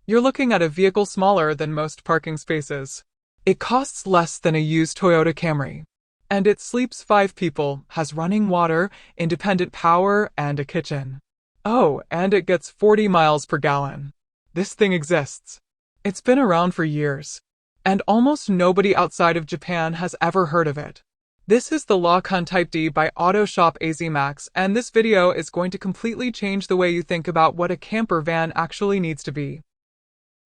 You're looking at a vehicle smaller than most parking spaces. It costs less than a used Toyota Camry. And it sleeps 5 people, has running water, independent power, and a kitchen. Oh, and it gets 40 miles per gallon. This thing exists. It's been around for years. And almost nobody outside of Japan has ever heard of it. This is the La.kunn Type D by Auto Shop AZ Max, and this video is going to completely change the way you think about what a camper van actually needs to be.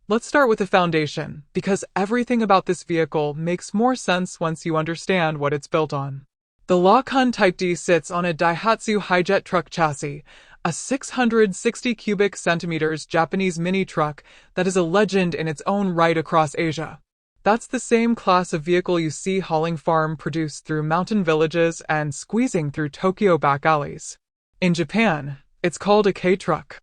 Let's start with the foundation, because everything about this vehicle makes more sense once you understand what it's built on. The La.kunn Type D sits on a Daihatsu Hijet truck chassis, a 660 cubic centimeters Japanese mini truck that is a legend in its own right across Asia. That's the same class of vehicle you see hauling farm produce through mountain villages and squeezing through Tokyo back alleys. In Japan, it's called a K-truck.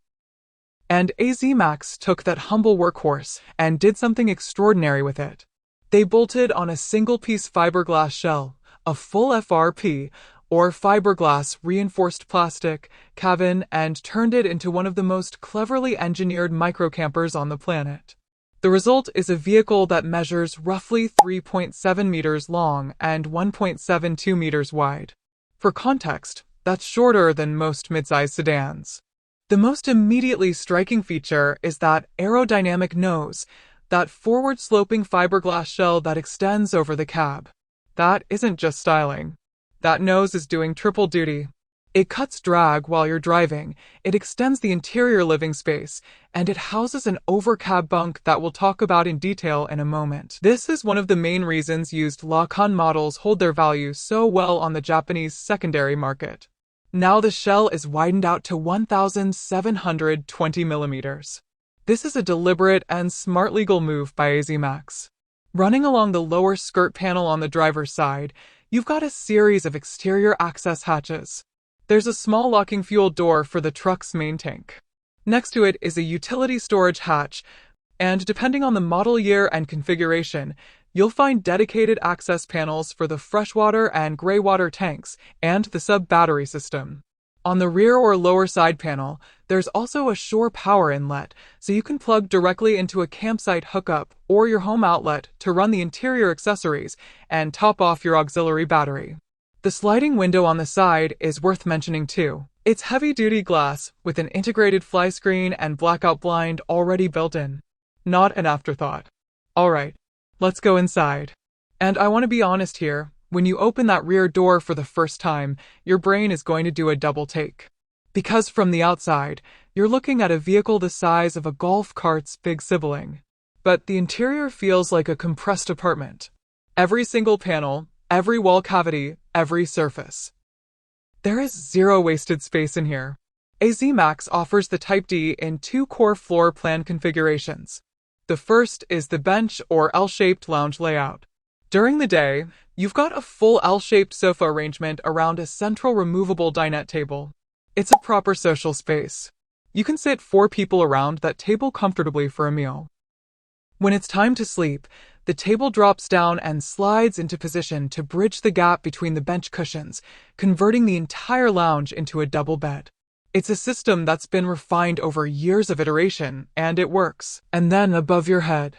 And AZ Max took that humble workhorse and did something extraordinary with it. They bolted on a single-piece fiberglass shell, a full FRP, or fiberglass reinforced plastic, cabin, and turned it into one of the most cleverly engineered microcampers on the planet. The result is a vehicle that measures roughly 3.7 meters long and 1.72 meters wide. For context, that's shorter than most midsize sedans. The most immediately striking feature is that aerodynamic nose, that forward-sloping fiberglass shell that extends over the cab. That isn't just styling. That nose is doing triple duty. It cuts drag while you're driving, it extends the interior living space, and it houses an over-cab bunk that we'll talk about in detail in a moment. This is one of the main reasons used La.kunn models hold their value so well on the Japanese secondary market. Now the shell is widened out to 1,720 millimeters. This is a deliberate and smart legal move by AZ Max. Running along the lower skirt panel on the driver's side, you've got a series of exterior access hatches. There's a small locking fuel door for the truck's main tank. Next to it is a utility storage hatch, and depending on the model year and configuration, you'll find dedicated access panels for the freshwater and greywater tanks and the sub-battery system. On the rear or lower side panel, there's also a shore power inlet, so you can plug directly into a campsite hookup or your home outlet to run the interior accessories and top off your auxiliary battery. The sliding window on the side is worth mentioning too. It's heavy-duty glass with an integrated fly screen and blackout blind already built in. Not an afterthought. Alright, let's go inside. And I want to be honest here, when you open that rear door for the first time, your brain is going to do a double take. Because from the outside, you're looking at a vehicle the size of a golf cart's big sibling. But the interior feels like a compressed apartment. Every single panel, every wall cavity, every surface. There is zero wasted space in here. AZ Max offers the Type D in 2 core floor plan configurations. The first is the bench or L-shaped lounge layout. During the day, you've got a full L-shaped sofa arrangement around a central removable dinette table. It's a proper social space. You can sit 4 people around that table comfortably for a meal. When it's time to sleep, the table drops down and slides into position to bridge the gap between the bench cushions, converting the entire lounge into a double bed. It's a system that's been refined over years of iteration, and it works. And then above your head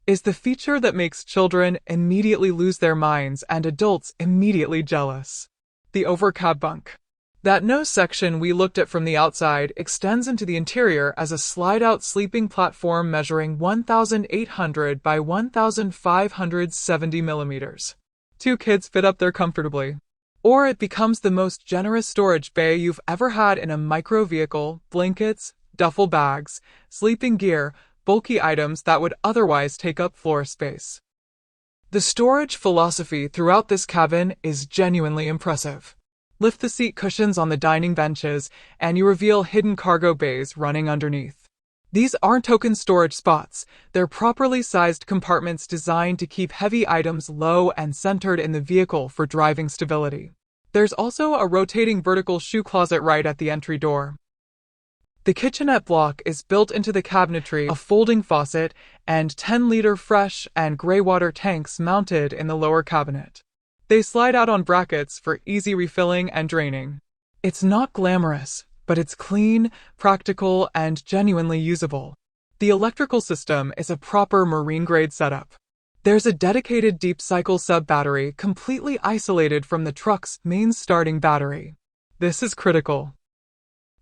is the feature that makes children immediately lose their minds and adults immediately jealous. The overcab bunk. That nose section we looked at from the outside extends into the interior as a slide-out sleeping platform measuring 1,800 by 1,570 millimeters. 2 kids fit up there comfortably. Or it becomes the most generous storage bay you've ever had in a micro vehicle, blankets, duffel bags, sleeping gear, bulky items that would otherwise take up floor space. The storage philosophy throughout this cabin is genuinely impressive. Lift the seat cushions on the dining benches, and you reveal hidden cargo bays running underneath. These aren't token storage spots, they're properly sized compartments designed to keep heavy items low and centered in the vehicle for driving stability. There's also a rotating vertical shoe closet right at the entry door. The kitchenette block is built into the cabinetry, a folding faucet, and 10-liter fresh and greywater tanks mounted in the lower cabinet. They slide out on brackets for easy refilling and draining. It's not glamorous, but it's clean, practical, and genuinely usable. The electrical system is a proper marine-grade setup. There's a dedicated deep cycle sub-battery completely isolated from the truck's main starting battery. This is critical.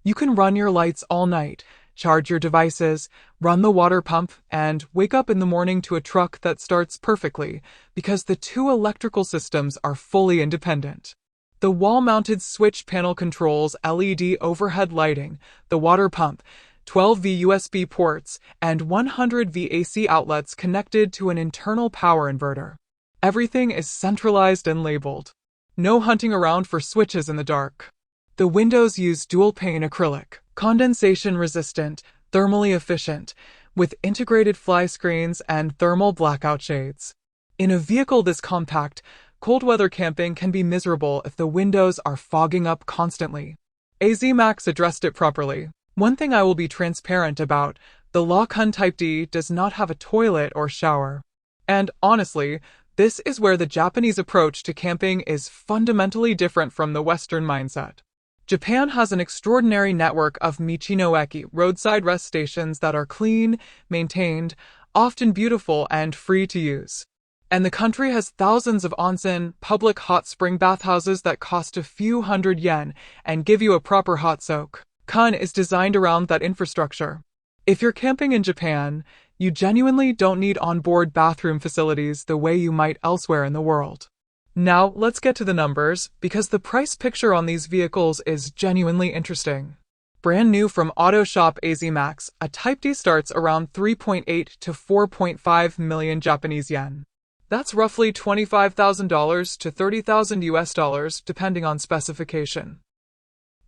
You can run your lights all night, charge your devices, run the water pump, and wake up in the morning to a truck that starts perfectly because the two electrical systems are fully independent. The wall-mounted switch panel controls LED overhead lighting, the water pump, 12V USB ports, and 100V AC outlets connected to an internal power inverter. Everything is centralized and labeled. No hunting around for switches in the dark. The windows use dual-pane acrylic, condensation-resistant, thermally efficient, with integrated fly screens and thermal blackout shades. In a vehicle this compact, cold weather camping can be miserable if the windows are fogging up constantly. AZ Max addressed it properly. One thing I will be transparent about, the La.kunn Type D does not have a toilet or shower. And honestly, this is where the Japanese approach to camping is fundamentally different from the Western mindset. Japan has an extraordinary network of michi-no-eki roadside rest stations that are clean, maintained, often beautiful, and free to use. And the country has thousands of onsen, public hot spring bathhouses that cost a few hundred yen and give you a proper hot soak. La.kunn is designed around that infrastructure. If you're camping in Japan, you genuinely don't need onboard bathroom facilities the way you might elsewhere in the world. Now, let's get to the numbers, because the price picture on these vehicles is genuinely interesting. Brand new from Auto Shop AZ Max, a Type D starts around 3.8 to 4.5 million Japanese yen. That's roughly $25,000 to $30,000 depending on specification.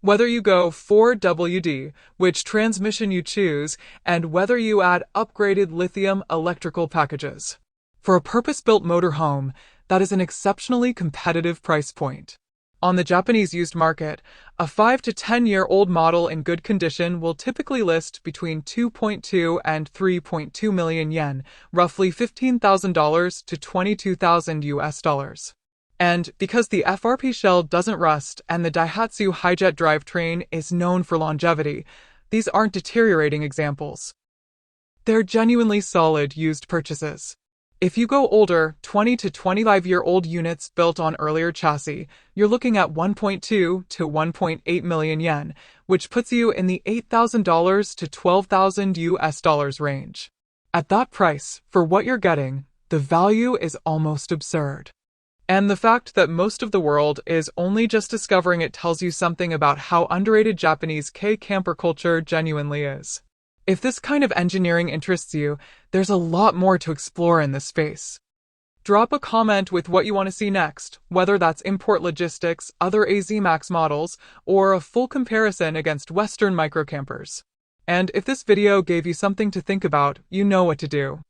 Whether you go 4WD, which transmission you choose, and whether you add upgraded lithium electrical packages. For a purpose-built motorhome, that is an exceptionally competitive price point. On the Japanese used market, a 5 to 10-year-old model in good condition will typically list between 2.2 and 3.2 million yen, roughly $15,000 to $22,000. And because the FRP Shell doesn't rust and the Daihatsu Hijet drivetrain is known for longevity, these aren't deteriorating examples. They're genuinely solid used purchases. If you go older, 20 to 25-year-old units built on earlier chassis, you're looking at 1.2 to 1.8 million yen, which puts you in the $8,000 to $12,000 range. At that price, for what you're getting, the value is almost absurd. And the fact that most of the world is only just discovering it tells you something about how underrated Japanese camper culture genuinely is. If this kind of engineering interests you, there's a lot more to explore in this space. Drop a comment with what you want to see next, whether that's import logistics, other AZ Max models, or a full comparison against Western microcampers. And if this video gave you something to think about, you know what to do.